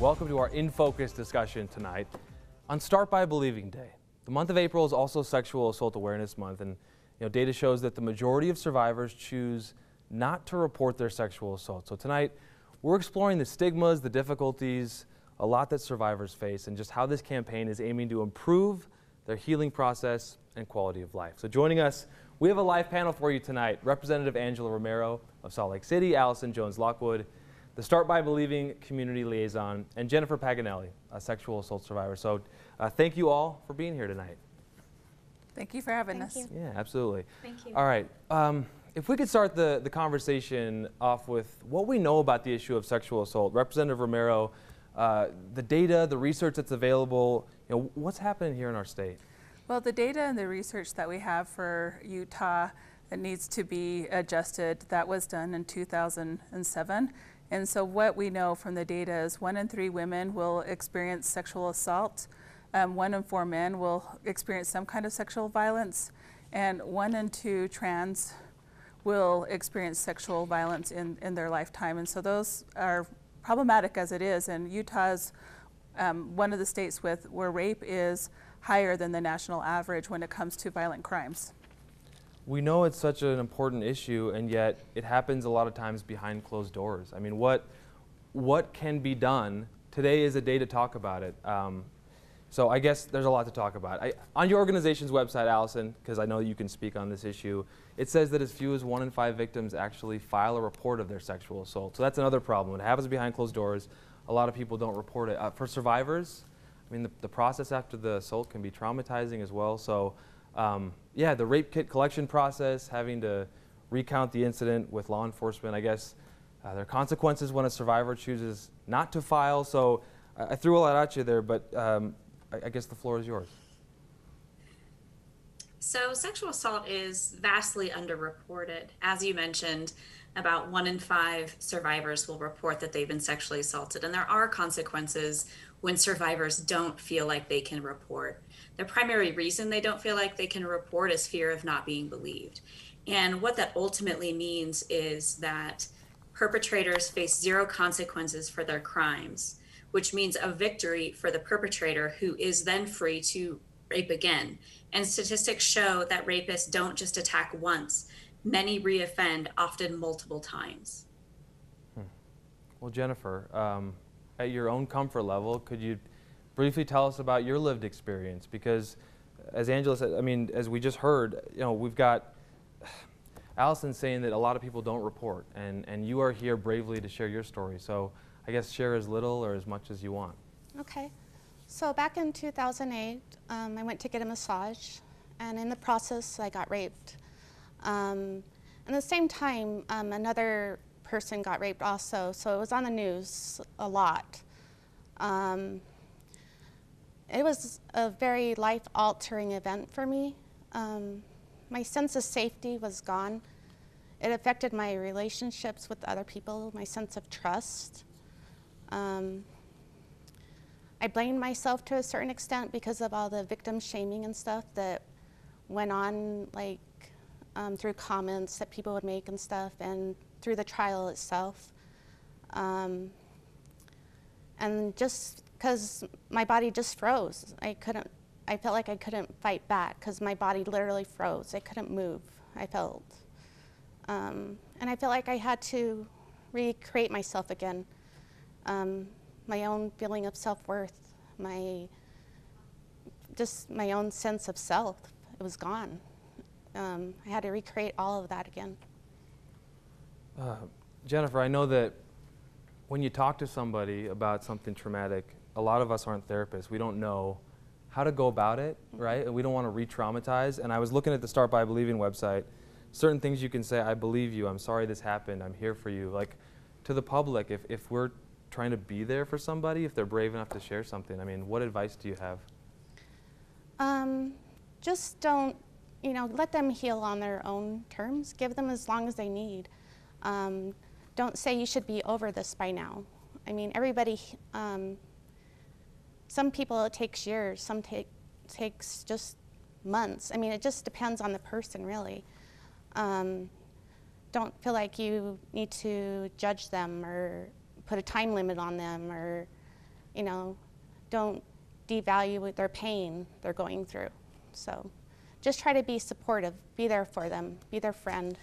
Welcome to our In Focus discussion tonight on Start By Believing Day. The month of April is also Sexual Assault Awareness Month, and data shows that the majority of survivors choose not to report their sexual assault. So tonight, we're exploring the stigmas, the difficulties, a lot that survivors face, and just how this campaign is aiming to improve their healing process and quality of life. So joining us, we have a live panel for you tonight. Representative Angela Romero of Salt Lake City, Allison Jones-Lockwood, the Start By Believing Community Liaison, and Jennifer Paganelli, a sexual assault survivor. So thank you all for being here tonight. Thank you for having us. Yeah, absolutely. Thank you. All right. If we could start the conversation off with what we know about the issue of sexual assault. Representative Romero, the data, the research that's available, what's happening here in our state? Well, the data and the research that we have for Utah, it needs to be adjusted. That was done in 2007. And so what we know from the data is 1 in 3 women will experience sexual assault. 1 in 4 men will experience some kind of sexual violence. And 1 in 2 trans will experience sexual violence in their lifetime. And so those are problematic as it is. And Utah's one of the states where rape is higher than the national average when it comes to violent crimes. We know it's such an important issue, and yet it happens a lot of times behind closed doors. I mean, what can be done? Today is a day to talk about it. So I guess there's a lot to talk about. On your organization's website, Allison, because I know you can speak on this issue, it says that as few as 1 in 5 victims actually file a report of their sexual assault. So that's another problem. It happens behind closed doors. A lot of people don't report it. For survivors, I mean, the process after the assault can be traumatizing as well. So yeah, the rape kit collection process, having to recount the incident with law enforcement, I guess there are consequences when a survivor chooses not to file. So I threw a lot at you there, but I guess the floor is yours. So sexual assault is vastly underreported. As you mentioned, about 1 in 5 survivors will report that they've been sexually assaulted, and there are consequences when survivors don't feel like they can report. The primary reason they don't feel like they can report is fear of not being believed. And what that ultimately means is that perpetrators face 0 consequences for their crimes, which means a victory for the perpetrator, who is then free to rape again. And statistics show that rapists don't just attack once. Many reoffend, often multiple times. Well, Jennifer, at your own comfort level, could you briefly tell us about your lived experience? Because as Angela said, I mean, as we just heard, we've got Allison saying that a lot of people don't report, and you are here bravely to share your story. So I guess share as little or as much as you want. Okay. So back in 2008, I went to get a massage, and in the process, I got raped. At the same time, another person got raped also, so it was on the news a lot. It was a very life-altering event for me. My sense of safety was gone. It affected my relationships with other people, my sense of trust. I blamed myself to a certain extent because of all the victim shaming and stuff that went on, like through comments that people would make and stuff, and through the trial itself. And just because my body just froze. I felt like I couldn't fight back because my body literally froze. I couldn't move, I felt. And I felt like I had to recreate myself again. My own feeling of self-worth, my own sense of self, it was gone. I had to recreate all of that again. Jennifer, I know that when you talk to somebody about something traumatic, a lot of us aren't therapists. We don't know how to go about it, right? And we don't want to re-traumatize. And I was looking at the Start By Believing website, certain things you can say, I believe you, I'm sorry this happened, I'm here for you. Like, to the public, if we're trying to be there for somebody, if they're brave enough to share something, I mean, what advice do you have? Just don't, let them heal on their own terms. Give them as long as they need. Don't say you should be over this by now. I mean, everybody, some people it takes years, some takes just months. I mean, it just depends on the person, really. Don't feel like you need to judge them or put a time limit on them or you know, don't devalue their pain they're going through. So just try to be supportive, be there for them, be their friend.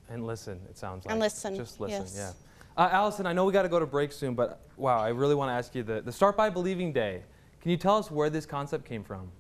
And listen, it sounds like. And listen. Just listen, yes. yeah. Allison, I know we got to go to break soon, but wow, I really want to ask you the Start by Believing Day. Can you tell us where this concept came from?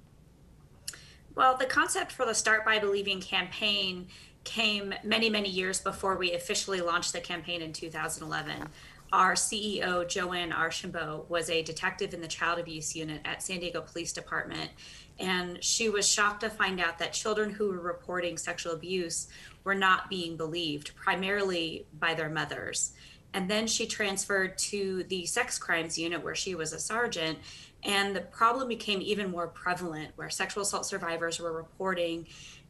Well, the concept for the Start by Believing campaign came many, many years before we officially launched the campaign in 2011. Our CEO, Joanne Archambault, was a detective in the child abuse unit at San Diego Police Department, and she was shocked to find out that children who were reporting sexual abuse were not being believed, primarily by their mothers. And then she transferred to the sex crimes unit where she was a sergeant, and the problem became even more prevalent, where sexual assault survivors were reporting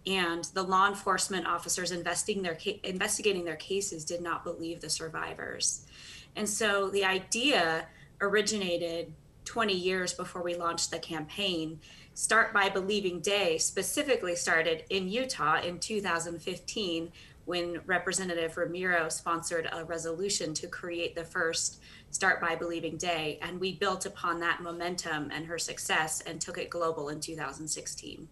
and the law enforcement officers investigating their cases did not believe the survivors. And so the idea originated 20 years before we launched the campaign. Start by Believing Day specifically started in Utah in 2015 when Representative Ramiro sponsored a resolution to create the first Start by Believing Day. And we built upon that momentum and her success and took it global in 2016.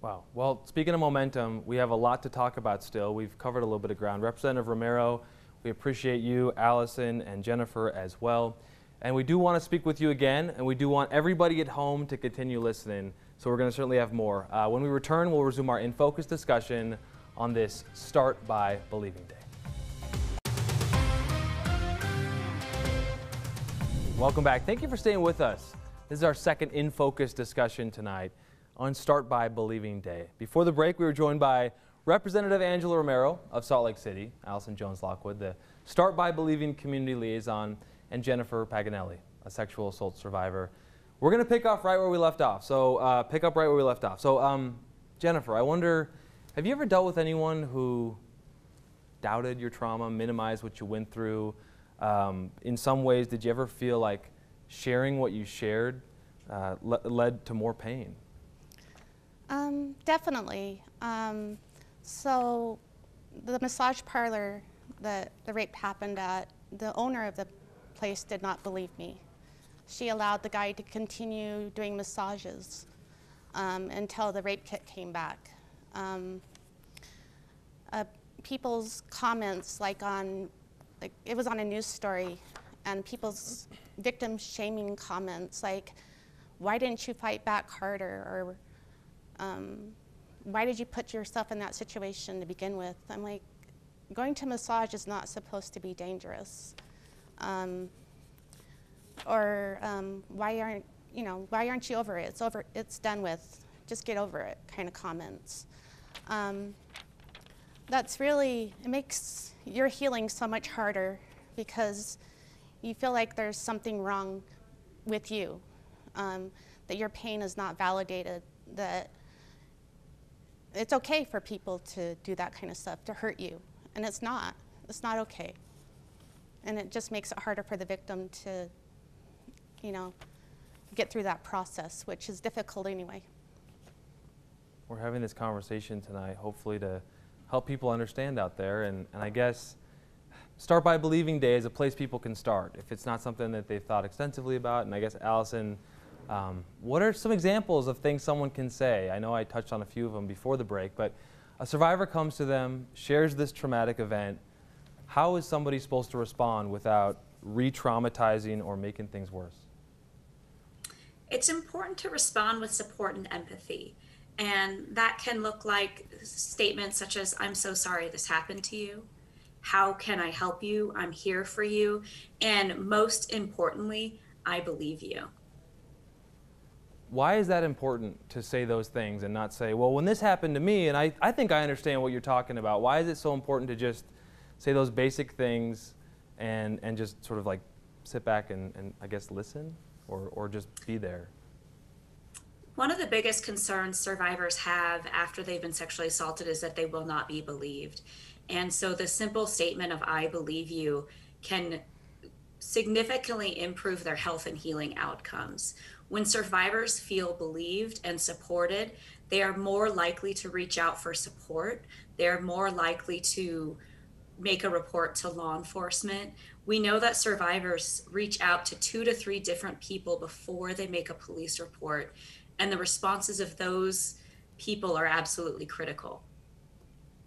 Wow. Well, speaking of momentum, we have a lot to talk about still. We've covered a little bit of ground. Representative Romero, we appreciate you, Allison, and Jennifer as well. And we do want to speak with you again, and we do want everybody at home to continue listening. So we're going to certainly have more. When we return, we'll resume our In Focus discussion on this Start by Believing Day. Welcome back. Thank you for staying with us. This is our second In Focus discussion tonight on Start by Believing Day. Before the break, we were joined by Representative Angela Romero of Salt Lake City, Allison Jones-Lockwood, the Start by Believing Community Liaison, and Jennifer Paganelli, a sexual assault survivor. We're going to pick up right where we left off. So, Jennifer, I wonder, have you ever dealt with anyone who doubted your trauma, minimized what you went through? In some ways, did you ever feel like sharing what you shared led to more pain? Definitely. So the massage parlor that the rape happened at, the owner of the place did not believe me. She allowed the guy to continue doing massages until the rape kit came back. People's comments, it was on a news story, and people's victim shaming comments like, why didn't you fight back harder? Or why did you put yourself in that situation to begin with? I'm like, going to massage is not supposed to be dangerous. Why aren't you over it? It's done with. Just get over it kind of comments. That's really, it makes your healing so much harder because you feel like there's something wrong with you, that your pain is not validated, that it's okay for people to do that kind of stuff, to hurt you. And it's not okay. And it just makes it harder for the victim to, get through that process, which is difficult anyway. We're having this conversation tonight, hopefully to help people understand out there. And I guess Start by Believing Day is a place people can start if it's not something that they've thought extensively about. And I guess, Allison, what are some examples of things someone can say? I know I touched on a few of them before the break, but a survivor comes to them, shares this traumatic event. How is somebody supposed to respond without re-traumatizing or making things worse? It's important to respond with support and empathy. And that can look like statements such as, I'm so sorry this happened to you. How can I help you? I'm here for you. And most importantly, I believe you. Why is that important to say those things and not say, well, when this happened to me, and I think I understand what you're talking about. Why is it so important to just say those basic things and just sort of like sit back and I guess listen or just be there? One of the biggest concerns survivors have after they've been sexually assaulted is that they will not be believed. And so the simple statement of I believe you can significantly improve their health and healing outcomes. When survivors feel believed and supported, they are more likely to reach out for support. They're more likely to make a report to law enforcement, we know that survivors reach out to 2 to 3 different people before they make a police report, and the responses of those people are absolutely critical.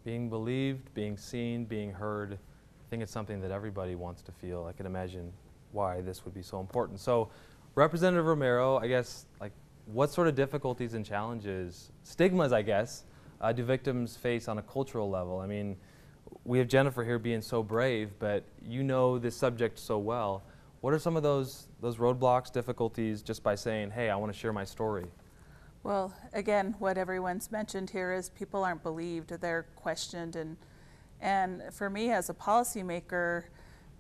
Being believed, being seen, being heard, I think it's something that everybody wants to feel. I can imagine why this would be so important. So, Representative Romero, I guess, like, what sort of difficulties and challenges, stigmas, I guess, do victims face on a cultural level? I mean, we have Jennifer here being so brave, but you know this subject so well. What are some of those roadblocks, difficulties, just by saying, hey, I want to share my story? Well, again, what everyone's mentioned here is people aren't believed, they're questioned, and for me as a policymaker,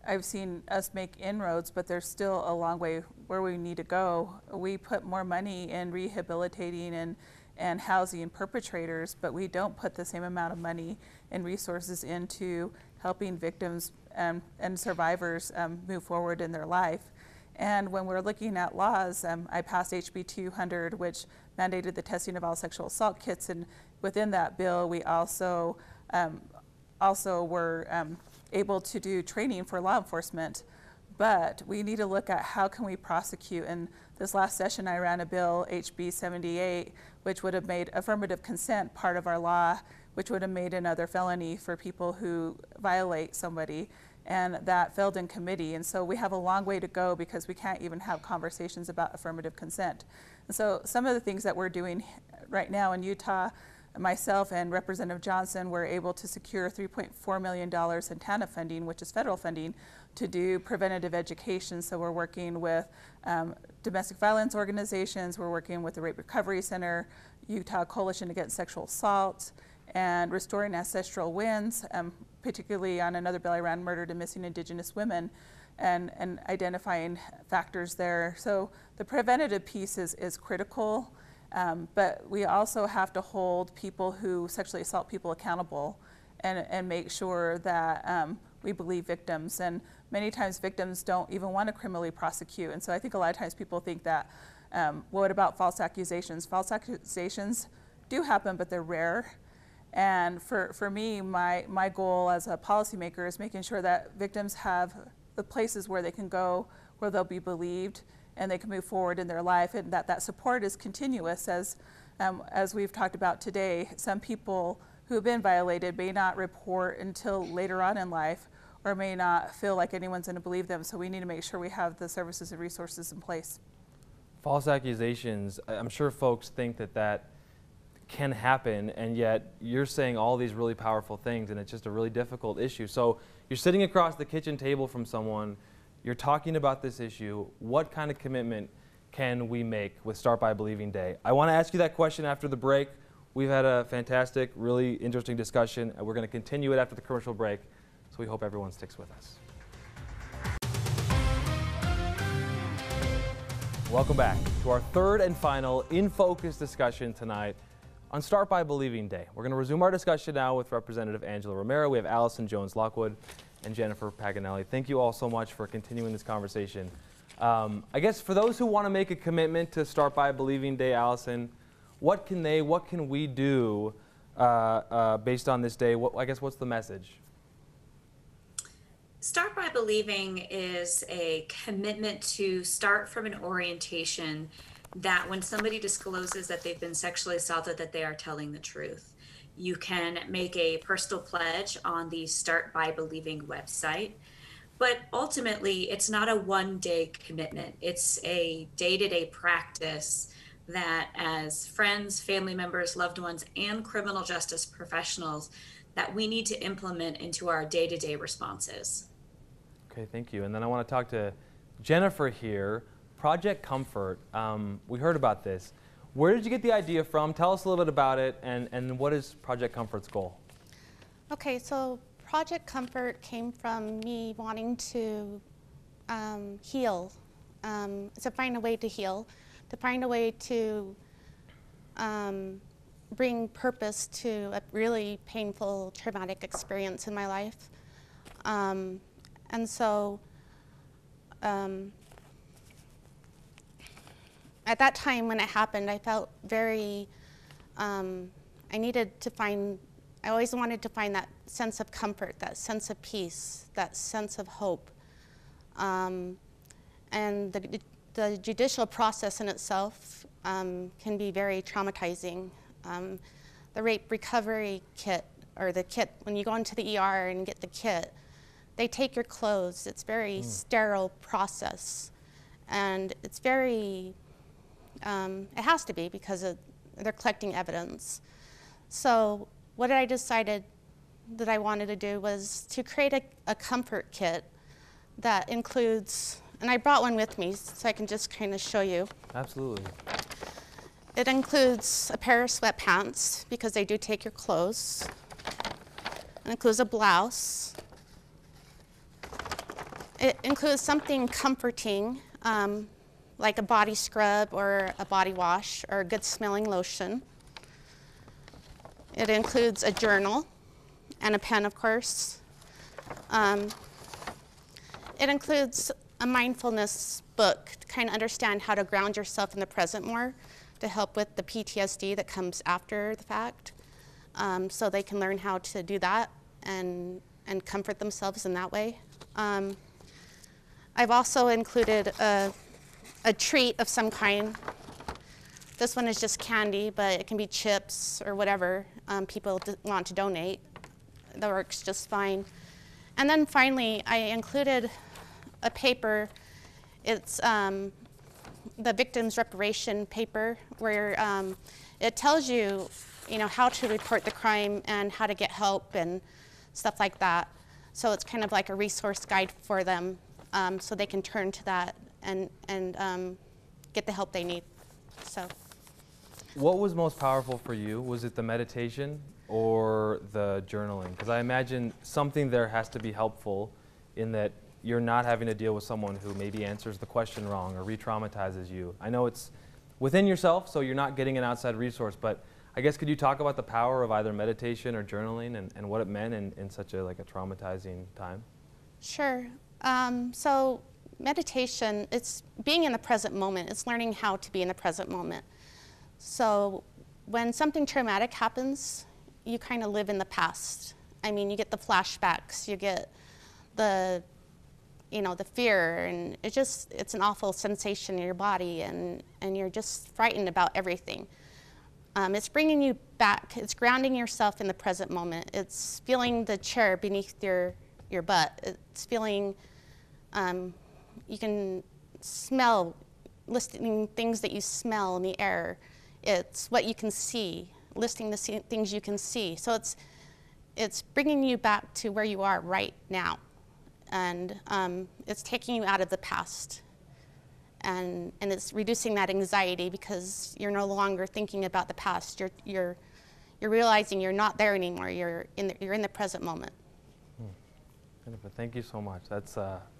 I've seen us make inroads, but there's still a long way where we need to go. We put more money in rehabilitating and housing perpetrators, but we don't put the same amount of money and resources into helping victims and survivors move forward in their life. And when we're looking at laws, I passed HB 200, which mandated the testing of all sexual assault kits, and within that bill, we also were able to do training for law enforcement. But we need to look at how can we prosecute. And this last session, I ran a bill, HB 78, which would have made affirmative consent part of our law, which would have made another felony for people who violate somebody. And that failed in committee. And so we have a long way to go because we can't even have conversations about affirmative consent. And so some of the things that we're doing right now in Utah, myself and Representative Johnson were able to secure $3.4 million in TANF funding, which is federal funding, to do preventative education. So we're working with domestic violence organizations, we're working with the Rape Recovery Center, Utah Coalition Against Sexual Assault, and Restoring Ancestral Winds, particularly on another bill I ran, Murdered and Missing Indigenous Women, and identifying factors there. So the preventative piece is critical. But we also have to hold people who sexually assault people accountable and make sure that we believe victims. And many times victims don't even want to criminally prosecute. And so I think a lot of times people think that, what about false accusations? False accusations do happen, but they're rare. And for me, my goal as a policymaker is making sure that victims have the places where they can go, where they'll be believed, and they can move forward in their life, and that support is continuous. As we've talked about today, some people who have been violated may not report until later on in life, or may not feel like anyone's going to believe them. So we need to make sure we have the services and resources in place. False accusations, I'm sure folks think that can happen, and yet you're saying all these really powerful things, and it's just a really difficult issue. So you're sitting across the kitchen table from someone, you're talking about this issue. What kind of commitment can we make with Start By Believing Day? I want to ask you that question after the break. We've had a fantastic, really interesting discussion, and we're going to continue it after the commercial break, so we hope everyone sticks with us. Welcome back to our third and final In Focus discussion tonight on Start By Believing Day. We're going to resume our discussion now with Representative Angela Romero. We have Allison Jones-Lockwood and Jennifer Paganelli. Thank you all so much for continuing this conversation. I guess for those who want to make a commitment to Start By Believing Day, Allison, what can we do based on this day? I guess what's the message? Start By Believing is a commitment to start from an orientation that when somebody discloses that they've been sexually assaulted, that they are telling the truth. You can make a personal pledge on the Start By Believing website, but ultimately it's not a one-day commitment. It's a day-to-day practice that as friends, family members, loved ones, and criminal justice professionals that we need to implement into our day-to-day responses. Okay, thank you. And then I want to talk to Jennifer here. Project Comfort, we heard about this. Where did you get the idea from? Tell us a little bit about it, and what is Project Comfort's goal? Okay, so Project Comfort came from me wanting to heal, to find a way to heal, to find a way to bring purpose to a really painful, traumatic experience in my life. And so at that time when it happened, I felt very, I needed to find I always wanted to find that sense of comfort, that sense of peace, that sense of hope. And the judicial process in itself can be very traumatizing. The rape recovery kit, or the kit, when you go into the ER and get the kit, they take your clothes. It's very sterile process. And it's very, it has to be because they're collecting evidence. So what I decided that I wanted to do was to create a comfort kit that includes, and I brought one with me so I can just kind of show you. Absolutely. It includes a pair of sweatpants because they do take your clothes. It includes a blouse. It includes something comforting, like a body scrub or a body wash or a good smelling lotion. It includes a journal and a pen, of course. It includes a mindfulness book to kind of understand how to ground yourself in the present more, to help with the PTSD that comes after the fact, so they can learn how to do that and comfort themselves in that way. I've also included a treat of some kind. This one is just candy, but it can be chips or whatever people want to donate. That works just fine. And then finally, I included a paper. It's the victim's reparation paper, where it tells you, how to report the crime and how to get help and stuff like that. So it's kind of like a resource guide for them, so they can turn to that and get the help they need. So. What was most powerful for you? Was it the meditation or the journaling? Because I imagine something there has to be helpful in that you're not having to deal with someone who maybe answers the question wrong or re-traumatizes you. I know it's within yourself, so you're not getting an outside resource, but I guess could you talk about the power of either meditation or journaling and what it meant in such a traumatizing time? Sure. So meditation, it's being in the present moment. It's learning how to be in the present moment. So when something traumatic happens, you kind of live in the past. I mean, you get the flashbacks, you get the fear, and it's an awful sensation in your body, and you're just frightened about everything. It's bringing you back, it's grounding yourself in the present moment. It's feeling the chair beneath your butt. It's feeling, you can smell, listing things that you smell in the air. It's what you can see, listing the things you can see. So it's bringing you back to where you are right now. And it's taking you out of the past. And it's reducing that anxiety because you're no longer thinking about the past. You're realizing you're not there anymore. You're in the present moment. Jennifer, thank you so much. That's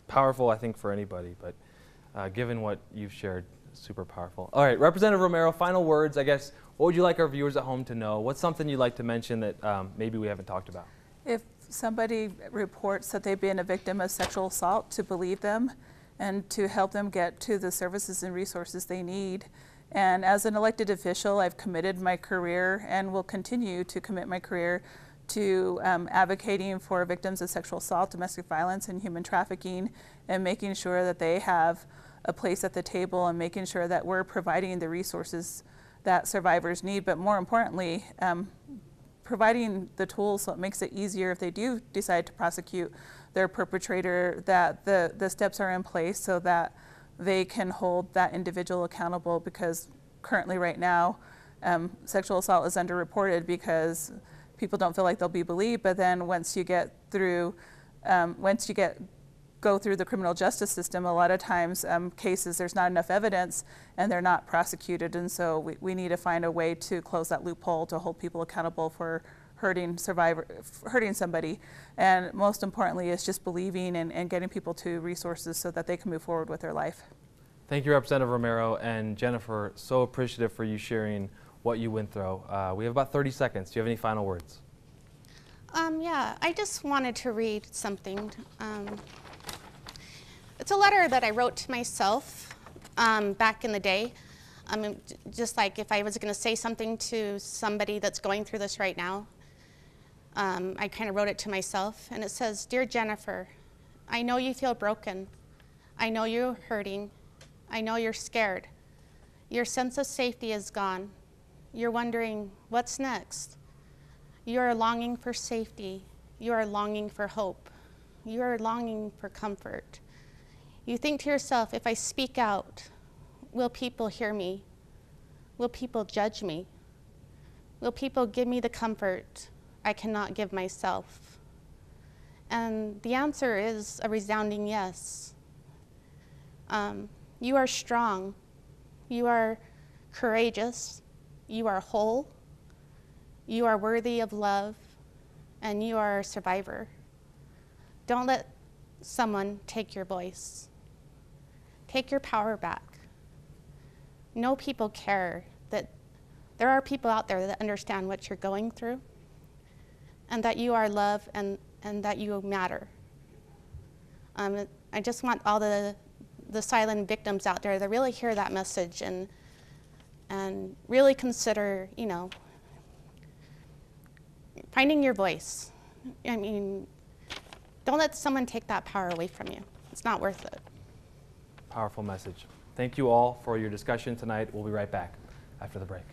powerful, I think, for anybody, but given what you've shared, super powerful. All right, Representative Romero, final words, I guess. What would you like our viewers at home to know? What's something you'd like to mention that maybe we haven't talked about? If somebody reports that they've been a victim of sexual assault, to believe them and to help them get to the services and resources they need. And as an elected official, I've committed my career and will continue to commit my career to advocating for victims of sexual assault, domestic violence, and human trafficking, and making sure that they have a place at the table and making sure that we're providing the resources that survivors need, but more importantly, providing the tools so it makes it easier if they do decide to prosecute their perpetrator, that the steps are in place so that they can hold that individual accountable, because currently right now, sexual assault is underreported because people don't feel like they'll be believed, but then once you get through, go through the criminal justice system, a lot of times cases, there's not enough evidence and they're not prosecuted. And so we need to find a way to close that loophole to hold people accountable for hurting somebody. And most importantly is just believing and getting people to resources so that they can move forward with their life. Thank you, Representative Romero, and Jennifer, so appreciative for you sharing what you went through. We have about 30 seconds. Do you have any final words? Yeah, I just wanted to read something. It's a letter that I wrote to myself back in the day. Just like if I was going to say something to somebody that's going through this right now. I kind of wrote it to myself, and it says, "Dear Jennifer, I know you feel broken. I know you're hurting. I know you're scared. Your sense of safety is gone. You're wondering, what's next? You are longing for safety. You are longing for hope. You are longing for comfort. You think to yourself, if I speak out, will people hear me? Will people judge me? Will people give me the comfort I cannot give myself?" And the answer is a resounding yes. You are strong. You are courageous. You are whole. You are worthy of love, and you are a survivor. Don't let someone take your voice. Take your power back. Know people care, that there are people out there that understand what you're going through, and that you are loved, and that you matter. I just want all the silent victims out there to really hear that message and really consider, you know, finding your voice. I mean, don't let someone take that power away from you. It's not worth it. Powerful message. Thank you all for your discussion tonight. We'll be right back after the break.